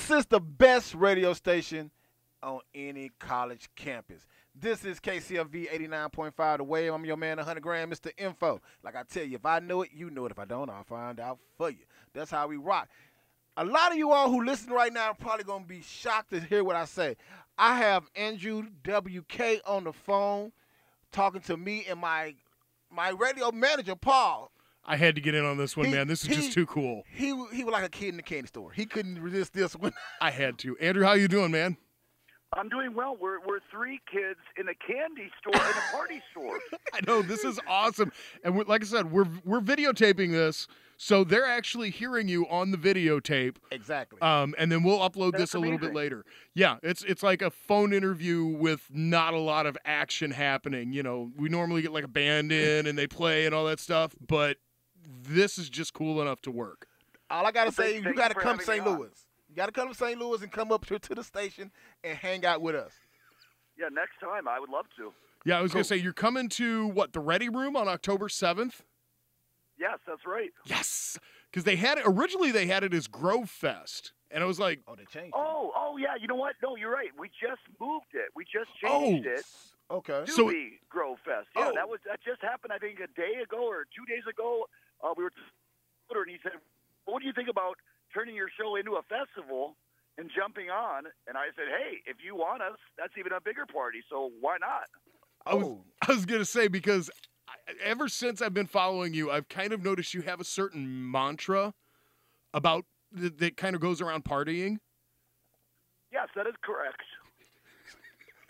This is the best radio station on any college campus. This is KCFV 89.5 The Wave. I'm your man, 100 grand, Mr. Info. Like I tell you, if I know it, you know it. If I don't, I'll find out for you. That's how we rock. A lot of you all who listen right now are probably going to be shocked to hear what I say. I have Andrew WK on the phone talking to me and my radio manager, Paul. I had to get in on this one, man. This is just too cool. He was like a kid in the candy store. He couldn't resist this one. I had to. Andrew, how you doing, man? I'm doing well. We're three kids in a candy store and a party store. I know, this is awesome. And like I said, we're videotaping this, so they're actually hearing you on the videotape. Exactly. And then we'll upload That's this a little bit amazing. later. Yeah, it's like a phone interview with not a lot of action happening. You know, we normally get like a band in and they play and all that stuff, but this is just cool enough to work. All I got to say, thank you you got to for come to having St. me on. Louis. You got to come to St. Louis and come up to the station and hang out with us. Yeah, next time I would love to. Yeah, I was Cool. going to say, you're coming to, what, the Ready Room on October 7th? Yes, that's right. Yes, because originally they had it as Grove Fest, and I was like, Oh, they changed it. Oh, yeah. You know what? No, you're right. We just moved it. We just changed it Okay. to So- be Grove Fest. Yeah, Oh. that just happened. I think a day ago or 2 days ago. We were and he said, "What do you think about turning your show into a festival and jumping on?" And I said, "Hey, if you want us, that's even a bigger party. So why not?" I was going to say, because ever since I've been following you, I've kind of noticed you have a certain mantra about that kind of goes around partying. Yes, that is correct.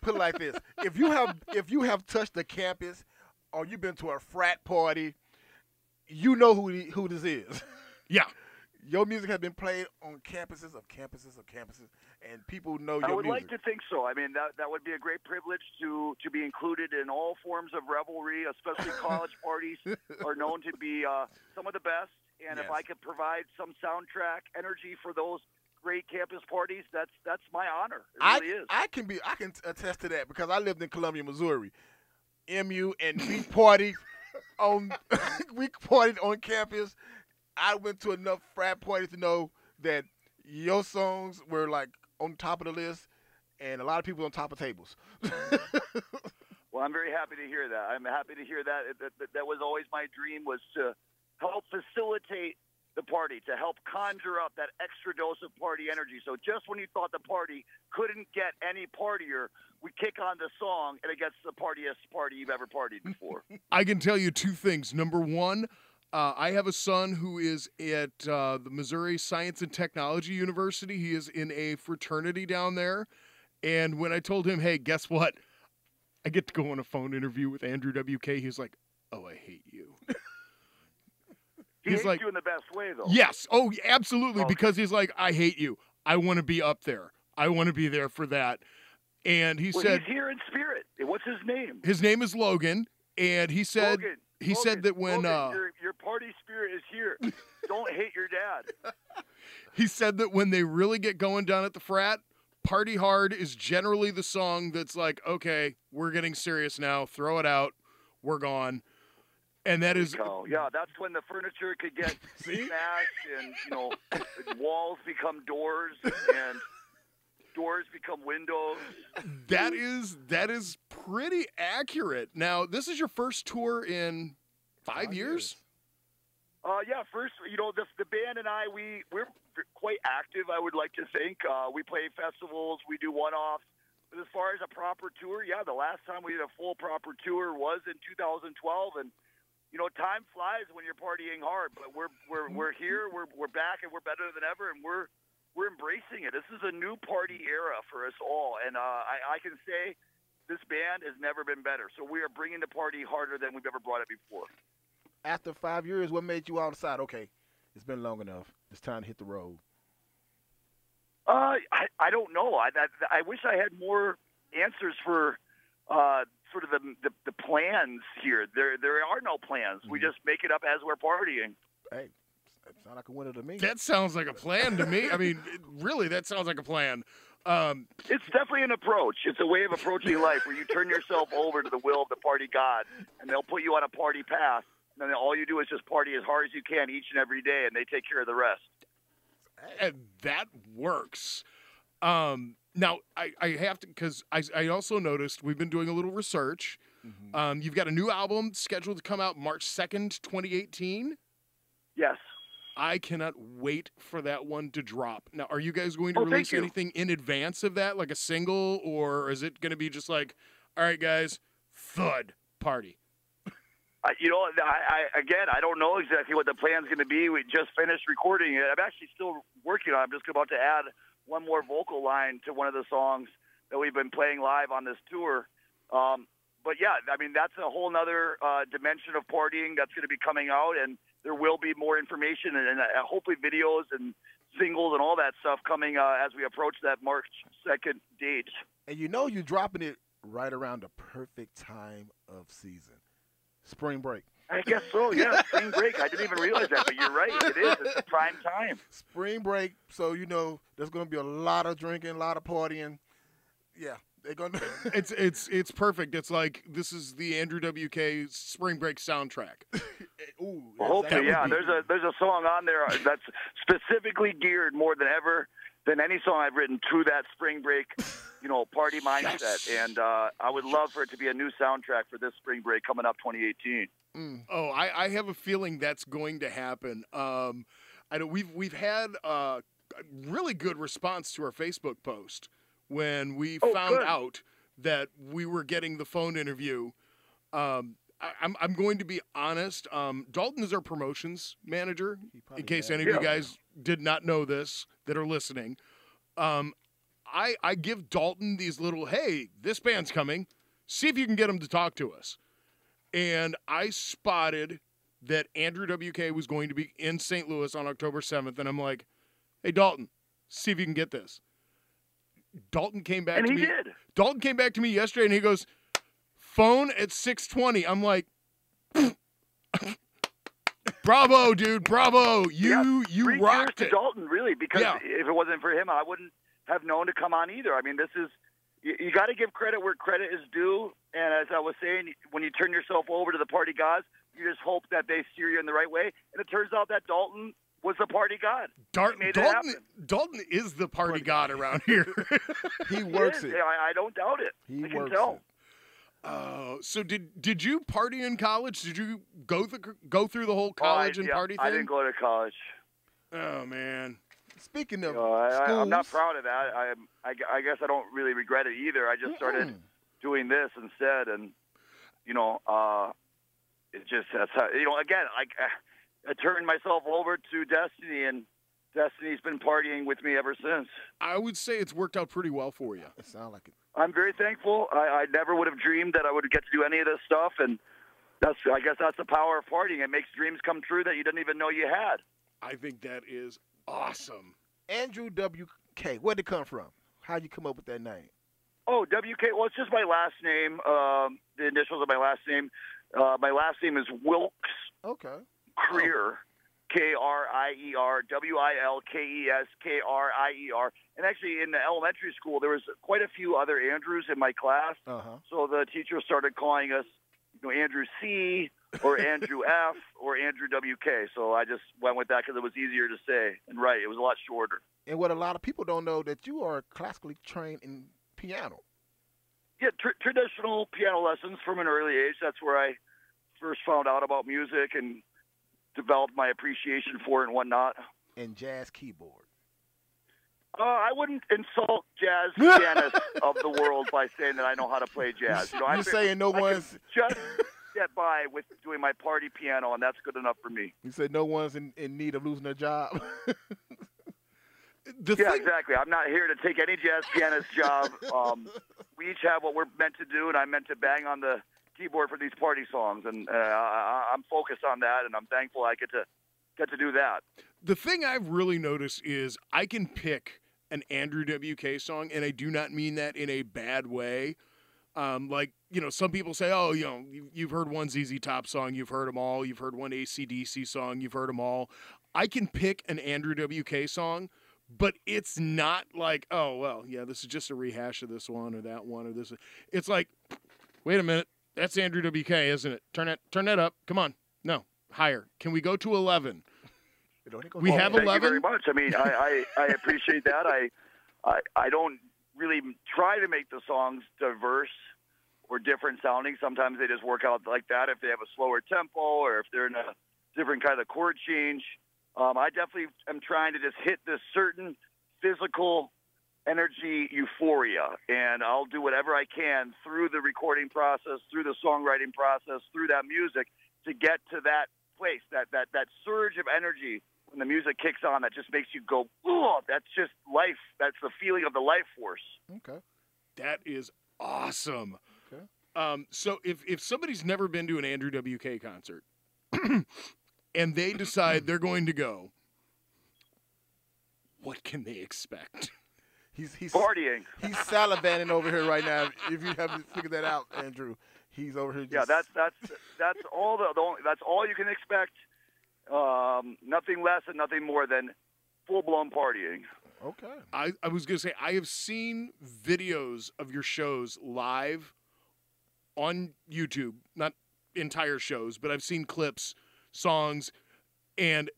Put it like this: if you have touched the campus, or you've been to a frat party, you know who this is. Yeah. Your music has been played on campuses, and people know your I would music. like to think so. I mean, that would be a great privilege to be included in all forms of revelry, especially college parties are known to be some of the best. And Yes. if I could provide some soundtrack energy for those great campus parties, that's my honor. It really is. I can attest to that because I lived in Columbia, Missouri. MU and we partied on campus. I went to enough frat parties to know that your songs were like on top of the list, and a lot of people on top of tables. Well, I'm very happy to hear that. I'm happy to hear that. That was always my dream, was to help facilitate the party, to help conjure up that extra dose of party energy. So just when you thought the party couldn't get any partier, we kick on the song, and it gets the partiest party you've ever partied before. I can tell you two things. Number one, I have a son who is at the Missouri Science and Technology University. He is in a fraternity down there. And when I told him, hey, guess what? I get to go on a phone interview with Andrew WK. He's like, oh, I hate you. He hates you in the best way, though. Yes. Oh, absolutely. Okay. Because he's like, I hate you. I want to be up there. I want to be there for that. And he Well, said, he's here in spirit. What's his name? his name is Logan. And he said, Logan. said that when, Logan, your party spirit is here. Don't hate your dad. he said that when they really get going down at the frat, Party Hard is generally the song that's like, okay, we're getting serious now. Throw it out. We're gone. And that is, Yeah, that's when the furniture could get smashed and, walls become doors and doors become windows. that is pretty accurate. Now, this is your first tour in 5 years? Yeah, first, the band and I, we're quite active, I would like to think. We play festivals, we do one-offs. But as far as a proper tour, yeah, the last time we did a full proper tour was in 2012, and time flies when you're partying hard. But we're here, we're back, and we're better than ever, and we're embracing it. This is a new party era for us all, and I can say this band has never been better. So we are bringing the party harder than we've ever brought it before. After 5 years, what made you all decide, okay, it's been long enough. It's time to hit the road? I don't know. I wish I had more answers for sort of the plans here. There are no plans. We just make it up as we're partying. Hey, that sounds like a winner to me. That sounds like a plan to me. I mean, really, that sounds like a plan. It's definitely an approach. It's a way of approaching life where you turn yourself over to the will of the party god, and they'll put you on a party path. And then all you do is just party as hard as you can each and every day, and they take care of the rest. And that works. Now, I have to, because I also noticed we've been doing a little research. Mm-hmm. You've got a new album scheduled to come out March 2nd, 2018. Yes. I cannot wait for that one to drop. Now, are you guys going to Oh, thank release you. anything in advance of that, like a single, or is it going to be just like, all right, guys, thud party? I don't know exactly what the plan's going to be. We just finished recording it. I'm actually still working on it. I'm just about to add one more vocal line to one of the songs that we've been playing live on this tour. But yeah, I mean, that's a whole nother dimension of partying that's going to be coming out, and there will be more information and hopefully videos and singles and all that stuff coming as we approach that March 2nd date. And you're dropping it right around the perfect time of season. Spring break. I guess so, yeah. Spring break. I didn't even realize that, but you're right. It is. It's a prime time. Spring break, so there's going to be a lot of drinking, a lot of partying. Yeah, they're going to. It's perfect. It's like this is the Andrew WK spring break soundtrack. Ooh, Well, hopefully, yeah. There's a song on there that's specifically geared more than ever than any song I've written to that spring break, party mindset. Yes. And I would love for it to be a new soundtrack for this spring break coming up 2018. Oh, I have a feeling that's going to happen. I know we've had a really good response to our Facebook post when we found good. out that we were getting the phone interview. I'm going to be honest. Dalton is our promotions manager. In case any of you guys did not know this that are listening, I give Dalton these little, hey, this band's coming. See if you can get them to talk to us. And I spotted that Andrew WK was going to be in St. Louis on October 7th, and I'm like, hey, Dalton, see if you can get this. Dalton came back to me. And he did. Dalton came back to me yesterday, and he goes, phone at 6:20. I'm like, bravo, dude, bravo. You rocked to it. Dalton, really, because Yeah. if it wasn't for him, I wouldn't have known to come on either. I mean, this is you got to give credit where credit is due. And as I was saying, when you turn yourself over to the party gods, you just hope that they steer you in the right way. And it turns out that Dalton was the party god. He made it happen. Dalton is the party god around here. He works it. I don't doubt it. He I can works tell. it. So did you party in college? Did you go through the whole college and party thing? I didn't go to college. Oh man. Speaking of I'm not schools, proud of that. I guess I don't really regret it either. I just started doing this instead, and it just that's how again I turned myself over to Destiny, and Destiny's been partying with me ever since. I would say it's worked out pretty well for you. it sounds like it. I'm very thankful. I never would have dreamed that I would get to do any of this stuff, and I guess that's the power of partying. It makes dreams come true that you didn't even know you had. I think that is awesome. Andrew WK, where'd it come from? How'd you come up with that name? Oh, WK. Well, it's just my last name. The initials of my last name. My last name is Wilkes Okay. Krier. Krier, Wilkes Krier. And actually, in the elementary school, there was quite a few other Andrews in my class. Uh-huh. So the teacher started calling us, Andrew C. or Andrew F. or Andrew WK. So I just went with that because it was easier to say and write. It was a lot shorter. And what a lot of people don't know, that you are classically trained in piano. Yeah, traditional piano lessons from an early age. That's where I first found out about music and developed my appreciation for it and whatnot. And jazz keyboard. I wouldn't insult jazz pianists of the world by saying that I know how to play jazz. You're saying no one's... just get by with doing my party piano, and that's good enough for me. You said no one's in need of losing their job. Exactly. I'm not here to take any jazz pianist's job. We each have what we're meant to do, and I'm meant to bang on the keyboard for these party songs, and I'm focused on that, and I'm thankful I get to do that. The thing I've really noticed is I can pick an Andrew WK song, and I do not mean that in a bad way. Some people say, oh, you've heard one ZZ Top song, you've heard them all. You've heard one AC/DC song, you've heard them all. I can pick an Andrew WK song, but it's not like, oh, well, yeah, this is just a rehash of this one or that one or this. It's like, wait a minute, that's Andrew WK, isn't it? Turn that up. Come on. No, higher. Can we go to 11? We have Thank 11. you very much. I mean, I appreciate that. I don't really try to make the songs diverse or different sounding. Sometimes they just work out like that if they have a slower tempo or if they're in a different kind of chord change. I definitely am trying to just hit this certain physical energy euphoria, and I'll do whatever I can through the recording process, through the songwriting process, through that music to get to that place, that surge of energy when the music kicks on that just makes you go, oh, that's just life. That's the feeling of the life force. Okay. That is awesome. Okay. So if somebody's never been to an Andrew WK concert and they decide they're going to go, what can they expect? He's Partying. He's salivating over here right now. If you haven't figured that out, Andrew, he's over here. Yeah, that's all that's all you can expect. Nothing less and nothing more than full-blown partying. Okay. I was going to say, I have seen videos of your shows live on YouTube, not entire shows, but I've seen clips, songs, and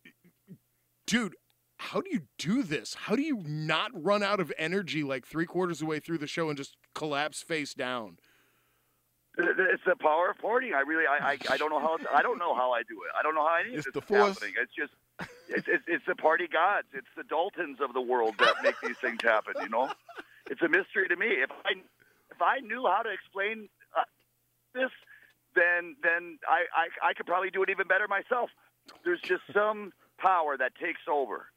dude, how do you do this? How do you not run out of energy like 3/4 of the way through the show and just collapse face down? It's the power of partying. I don't know how I don't know how I do it. I don't know how any of It's this the is force. happening. It's just it's the party gods. It's the Daltons of the world that make these things happen. You know, it's a mystery to me. If I knew how to explain this, then I could probably do it even better myself. There's just some power that takes over.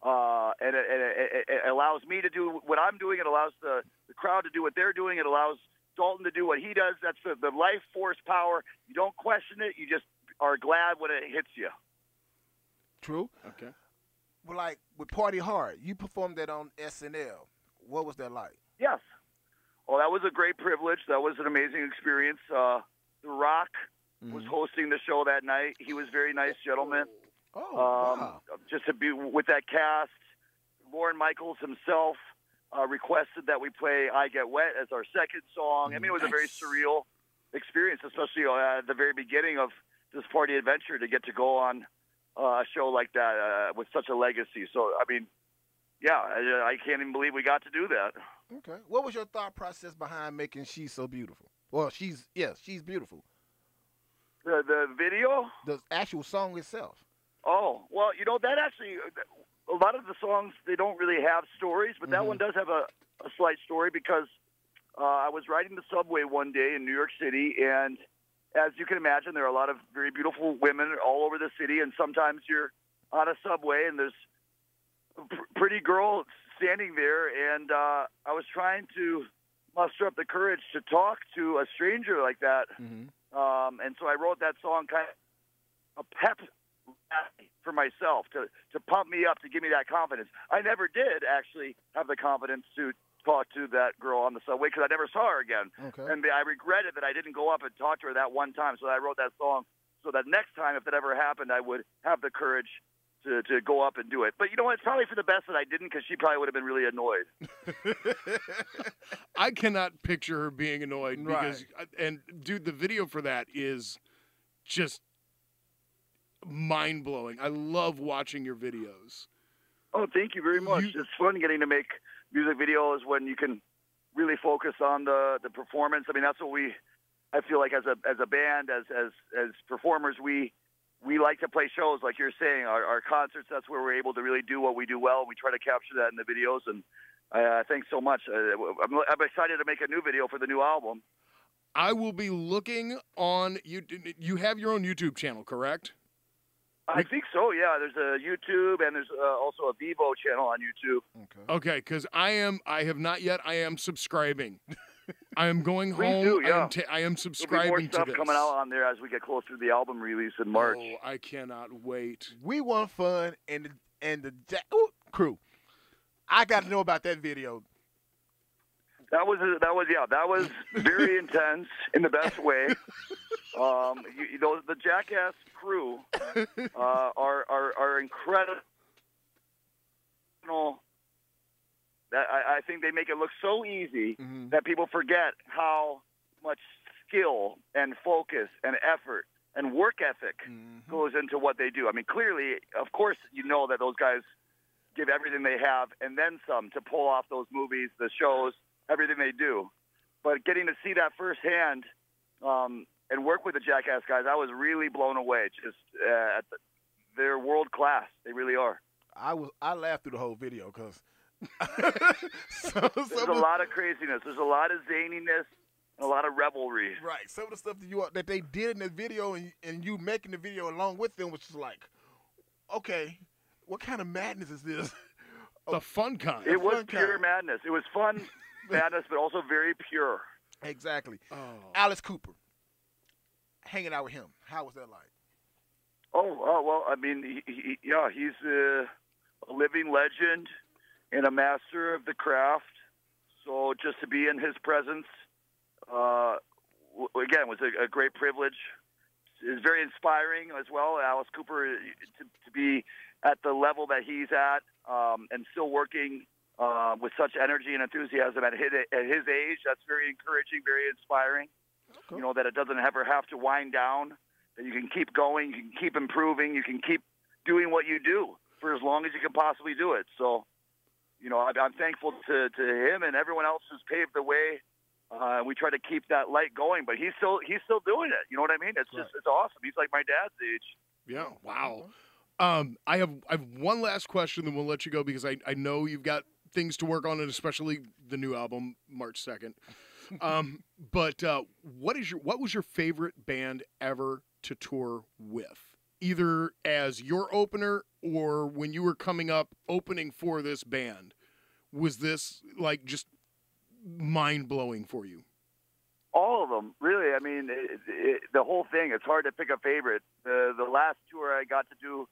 And it allows me to do what I'm doing. It allows the crowd to do what they're doing. It allows Dalton to do what he does. That's the life force power. You don't question it. You just are glad when it hits you. True. Okay. Well, like with Party Hard, you performed that on SNL. What was that like? Yes. Well, that was a great privilege. That was an amazing experience. The Rock was hosting the show that night. He was a very nice gentleman. Oh, wow. Just to be with that cast. Lorne Michaels himself requested that we play I Get Wet as our second song. I mean, it was a very surreal experience, especially at the very beginning of this party adventure to get to go on a show like that with such a legacy. So, I mean, yeah, I can't even believe we got to do that. Okay. What was your thought process behind making She's So Beautiful? Well, she's beautiful. The video? The actual song itself. Oh, well, you know, that actually, a lot of the songs, they don't really have stories, but that one does have a slight story because I was riding the subway one day in New York City, and as you can imagine, there are a lot of very beautiful women all over the city, and sometimes you're on a subway and there's a pretty girl standing there, and I was trying to muster up the courage to talk to a stranger like that, and so I wrote that song kind of a pep for myself to pump me up, to give me that confidence. I never did actually have the confidence to talk to that girl on the subway because I never saw her again. Okay. And I regretted that I didn't go up and talk to her that one time. So I wrote that song so that next time, if that ever happened, I would have the courage to go up and do it. But you know what? It's probably for the best that I didn't because she probably would have been really annoyed. I cannot picture her being annoyed because, Right. and dude, the video for that is just mind-blowing. I love watching your videos. Oh, thank you very much. It's fun getting to make music videos when you can really focus on the performance. I mean, that's what I feel like as a band, as performers, we like to play shows like you're saying. Our concerts, that's where we're able to really do what we do well. We try to capture that in the videos, and thanks so much. I'm excited to make a new video for the new album. I will be looking on YouTube. You have your own YouTube channel, correct? I think so, yeah. There's a YouTube, and there's also a Vivo channel on YouTube. Okay, because I have not yet. I am subscribing. I am going Please home. do, yeah. I am There'll be subscribing more to stuff this. coming out on there as we get closer to the album release in March. Oh, I cannot wait. We want fun, and the crew. I got to know about that video. That was very intense in the best way. The Jackass crew are incredible. I think they make it look so easy that people forget how much skill and focus and effort and work ethic goes into what they do. I mean, clearly, of course, you know that those guys give everything they have and then some to pull off those movies, the shows, everything they do. But getting to see that firsthand and work with the Jackass guys, I was really blown away. Just they're world class. They really are. I laughed through the whole video because there's a lot of craziness. There's a lot of zaniness. A lot of revelry. Right. Some of the stuff that they did in the video and you making the video along with them was just like, okay, what kind of madness is this? The fun kind. It was pure madness. It was fun madness, but also very pure. Exactly. Oh. Alice Cooper, hanging out with him. How was that like? Oh well, I mean, he's a living legend and a master of the craft. So just to be in his presence, again, was a great privilege. It's very inspiring as well. Alice Cooper to be at the level that he's at and still working with such energy and enthusiasm at his age. That's very encouraging, very inspiring. Okay. You know, that it doesn't ever have to wind down, that you can keep going, you can keep improving, you can keep doing what you do for as long as you can possibly do it. So, you know, I'm thankful to him and everyone else who's paved the way. We try to keep that light going, but he's still doing it. You know what I mean? It's just it's awesome. He's like my dad's age. Yeah. Wow. I have one last question, then we'll let you go because I know you've got things to work on, and especially the new album, March 2nd. But what was your favorite band ever to tour with? Either as your opener or when you were coming up opening for this band, was this like just mind-blowing for you? All of them, really. I mean, the whole thing. It's hard to pick a favorite. The last tour I got to do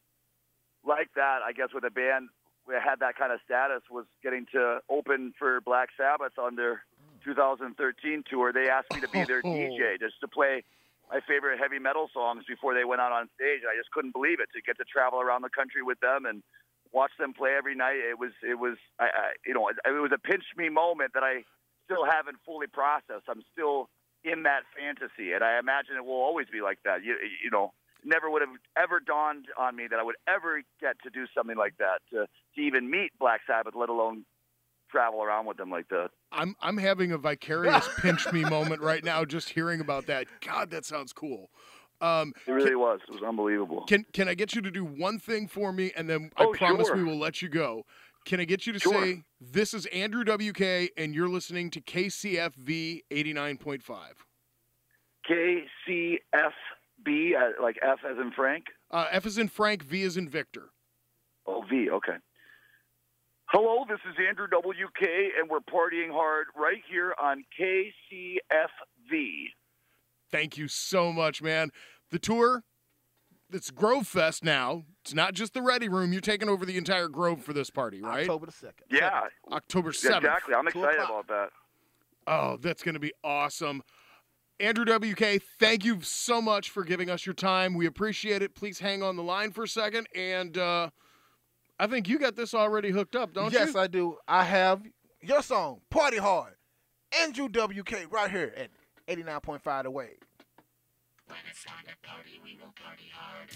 like that, I guess, with a band that had that kind of status was getting to open for Black Sabbath on their 2013 tour. They asked me to be their DJ, just to play my favorite heavy metal songs before they went out on stage. I just couldn't believe it, to get to travel around the country with them and watch them play every night. It was it was a pinch me moment that I still haven't fully processed. I'm still in that fantasy, and I imagine it will always be like that. You know, never would have ever dawned on me that I would ever get to do something like that, to even meet Black Sabbath, let alone travel around with them like that. I'm having a vicarious pinch me moment right now just hearing about that. God, that sounds cool. It really was. It was unbelievable. Can I get you to do one thing for me, and then I promise we will let you go. Can I get you to say, this is Andrew WK, and you're listening to KCFV 89.5? KCFB, like F as in Frank? F as in Frank, V as in Victor. Oh, V, okay. Hello, this is Andrew WK, and we're partying hard right here on KCFV. Thank you so much, man. The tour, it's Grove Fest now. It's not just the Ready Room. You're taking over the entire Grove for this party, right? October the 2nd. Yeah. October 7th. Exactly. I'm excited about that. Oh, that's going to be awesome. Andrew WK, thank you so much for giving us your time. We appreciate it. Please hang on the line for a second. And I think you got this already hooked up, don't you? Yes, I do. I have your song, Party Hard. Andrew WK, right here at 89.5 The Wave. When it's time to party, we will party hard.